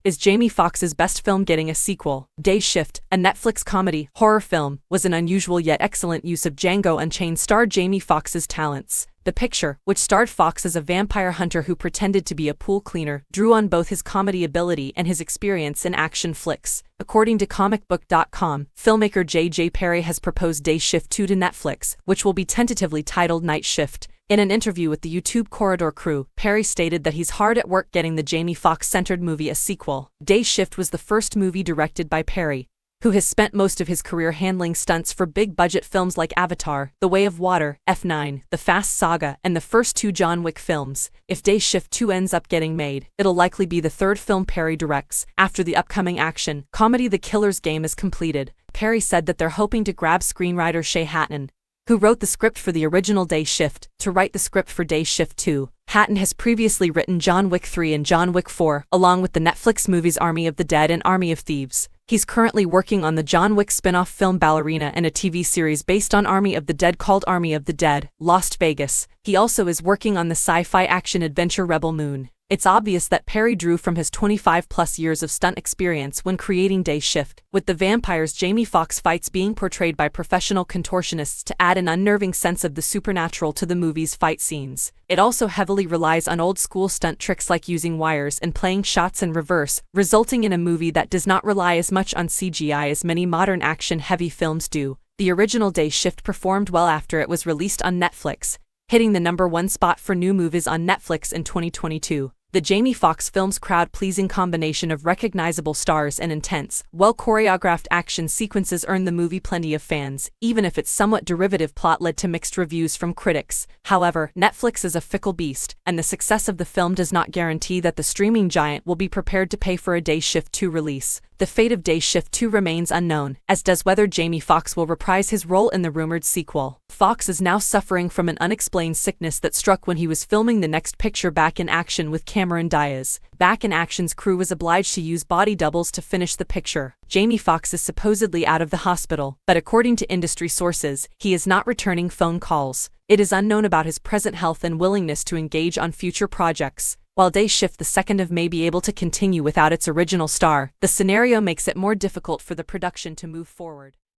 Is Jamie Foxx's best film getting a sequel? Day Shift, a Netflix comedy horror film, was an unusual yet excellent use of Django Unchained star Jamie Foxx's talents. The picture, which starred Foxx as a vampire hunter who pretended to be a pool cleaner, drew on both his comedy ability and his experience in action flicks. According to comicbook.com, filmmaker J.J. Perry has proposed Day Shift 2 to Netflix, which will be tentatively titled Night Shift. In an interview with the YouTube Corridor crew, Perry stated that he's hard at work getting the Jamie Foxx-centered movie a sequel. Day Shift was the first movie directed by Perry, who has spent most of his career handling stunts for big-budget films like Avatar, The Way of Water, F9, The Fast Saga, and the first two John Wick films. If Day Shift 2 ends up getting made, it'll likely be the third film Perry directs, after the upcoming action comedy The Killer's Game is completed. Perry said that they're hoping to grab screenwriter Shay Hatton, who wrote the script for the original Day Shift, to write the script for Day Shift 2. Hatton has previously written John Wick 3 and John Wick 4, along with the Netflix movies Army of the Dead and Army of Thieves. He's currently working on the John Wick spin-off film Ballerina and a TV series based on Army of the Dead called Army of the Dead, Las Vegas. He also is working on the sci-fi action-adventure Rebel Moon. It's obvious that Perry drew from his 25-plus years of stunt experience when creating Day Shift, with the vampires Jamie Foxx fights being portrayed by professional contortionists to add an unnerving sense of the supernatural to the movie's fight scenes. It also heavily relies on old-school stunt tricks like using wires and playing shots in reverse, resulting in a movie that does not rely as much on CGI as many modern action-heavy films do. The original Day Shift performed well after it was released on Netflix, hitting the #1 spot for new movies on Netflix in 2022. The Jamie Foxx film's crowd-pleasing combination of recognizable stars and intense, well-choreographed action sequences earned the movie plenty of fans, even if its somewhat derivative plot led to mixed reviews from critics. However, Netflix is a fickle beast, and the success of the film does not guarantee that the streaming giant will be prepared to pay for a Day Shift 2 release. The fate of Day Shift 2 remains unknown, as does whether Jamie Foxx will reprise his role in the rumored sequel. Foxx is now suffering from an unexplained sickness that struck when he was filming the next picture Back in Action with Cameron Diaz. Back in Action's crew was obliged to use body doubles to finish the picture. Jamie Foxx is supposedly out of the hospital, but according to industry sources, he is not returning phone calls. It is unknown about his present health and willingness to engage on future projects. While Day Shift the 2nd of may be able to continue without its original star, the scenario makes it more difficult for the production to move forward.